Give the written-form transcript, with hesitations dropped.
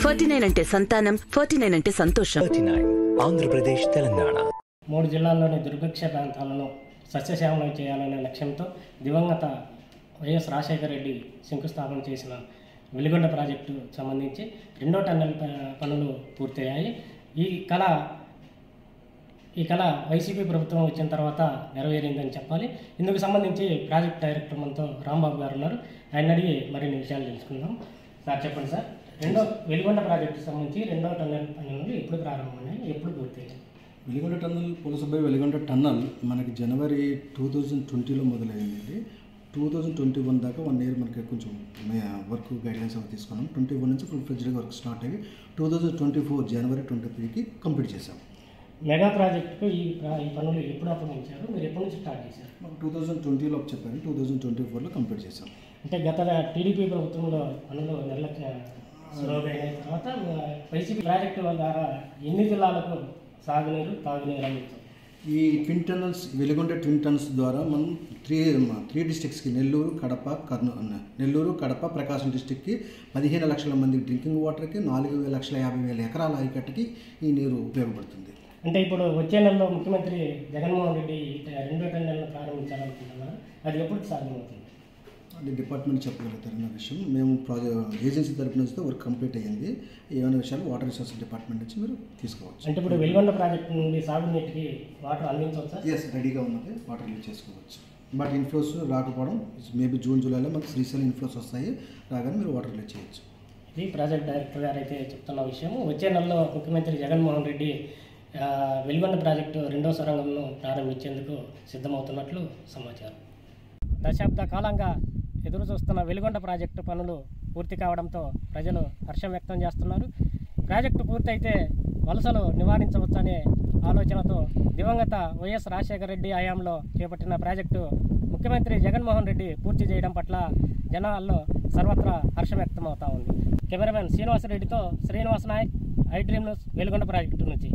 49 అంటే సంతానం, 49 అంటే సంతోషం. 49 ఆంధ్రప్రదేశ్, తెలంగాణ 3 జిల్లాల్లోని దుర్భిక్ష ప్రాంతాలను సస్యశ్యామలం చేయాలనే లక్ష్యంతో దివంగత వైఎస్ రాజశేఖర రెడ్డి శంకుస్థాపన చేసిన వెలిగొండ ప్రాజెక్టు సంబంధించి 2వ టన్నెల్ పనులు పూర్తయ్యాయి. ఈ కళ వైసీపీ ప్రభుత్వం వచ్చిన తర్వాత నెరవేరిందని చెప్పాలి. ఇందుకు సంబంధించి ప్రాజెక్ట్ డైరెక్టర్ మనతో రాంబాబు గారు ఉన్నారు. ఆయన అడిగి మరిన్ని విషయాలు తెలుసుకుందాం. సార్ చెప్పండి సార్, వెలిగొండ ప్రాజెక్టుకు సంబంధించి 2వ టన్నెల్ పనులు ఎప్పుడు ప్రారంభమయ్యాయి, ఎప్పుడు పూర్తయ్యాయి? వెలిగొండ టన్నల్ పులసభై వెలిగొండ టన్నల్ మనకి జనవరి 2020లో మొదలైంది. 2021 దాకా 1 year మనకి కొంచెం వర్క్ గైడ్లైన్స్ అవి తీసుకున్నాం. 21 నుంచి ఫుల్ ఫ్లెడ్జ్డ్గా వర్క్ స్టార్ట్ అయ్యి 2024 జనవరి 23కి కంప్లీట్ చేశాం. మెగా ప్రాజెక్టుకు ఈ పనులు ఎప్పుడు అప్పగించారు, మీరు ఎప్పటి నుంచి స్టార్ట్ చేశారు? 2020లో చెప్పాను, 2024లో కంప్లీట్ చేశాం. అంటే గత టీడీపీ ప్రభుత్వంలో పనులు సులభమైన తర్వాత వైసీపీ ప్రాజెక్టు ద్వారా ఎన్ని జిల్లాలకు సాగునీరు, తాగునీరు అందించాం? ఈ twin tunnels, Veligonda twin tunnels ద్వారా మనం త్రీ డిస్ట్రిక్ట్స్కి నెల్లూరు, కడప, ప్రకాశం డిస్ట్రిక్ట్కి 15 లక్షల మంది డ్రింకింగ్ వాటర్కి, 4,50,000 ఎకరాల ఆయకట్టుకి ఈ నీరు ఉపయోగపడుతుంది. అంటే ఇప్పుడు వచ్చే నెలలో ముఖ్యమంత్రి జగన్మోహన్ రెడ్డి 2వ టన్నెల్ను ప్రారంభించాలనుకుంటున్నారు. అది ఎప్పుడు సాధ్యమవుతుంది? అది డిపార్ట్మెంట్ చెప్పగలుగుతారన్న విషయం. మేము ఏజెన్సీ తరపు నుంచి వర్క్ కంప్లీట్ అయ్యింది. ఏమైనా విషయాలు వాటర్ రిసోర్సెస్ డిపార్ట్మెంట్ నుంచి మీరు తీసుకోవచ్చు. అంటే ఇప్పుడు వెలిగొండ ప్రాజెక్టు నుండి సాగునీటికి వాటర్ అందించవచ్చు? ఎస్, రెడీగా ఉన్నది, వాటర్ యూజ్ చేసుకోవచ్చు. బట్ ఇన్ఫ్లోస్ రాకపోవడం మేబీ జూన్ జూలైలో మనకు శ్రీశైలం ఇన్ఫ్లోస్ వస్తాయి, రాగానే మీరు వాటర్ యూజ్ చేయొచ్చు. ఇది ప్రాజెక్ట్ డైరెక్టర్ గారు అయితే చెప్తున్న విషయం. వచ్చే నెలలో ముఖ్యమంత్రి జగన్మోహన్ రెడ్డి వెలిగొండ ప్రాజెక్టు 2వ సొరంగంను ప్రారంభించేందుకు సిద్ధమవుతున్నట్లు సమాచారం. దశాబ్ద కాలంగా ఎదురు చూస్తున్న వెలిగొండ ప్రాజెక్టు పనులు పూర్తి కావడంతో ప్రజలు హర్షం వ్యక్తం చేస్తున్నారు. ప్రాజెక్టు పూర్తయితే వలసలు నివారించవచ్చనే ఆలోచనతో దివంగత వైఎస్ రాజశేఖర రెడ్డి హయాంలో చేపట్టిన ప్రాజెక్టు ముఖ్యమంత్రి జగన్మోహన్ రెడ్డి పూర్తి చేయడం పట్ల జనాల్లో సర్వత్రా హర్షం వ్యక్తమవుతా ఉంది. కెమెరామెన్ శ్రీనివాసరెడ్డితో Srinivas Nayak, I dream news, Veligonda project నుంచి.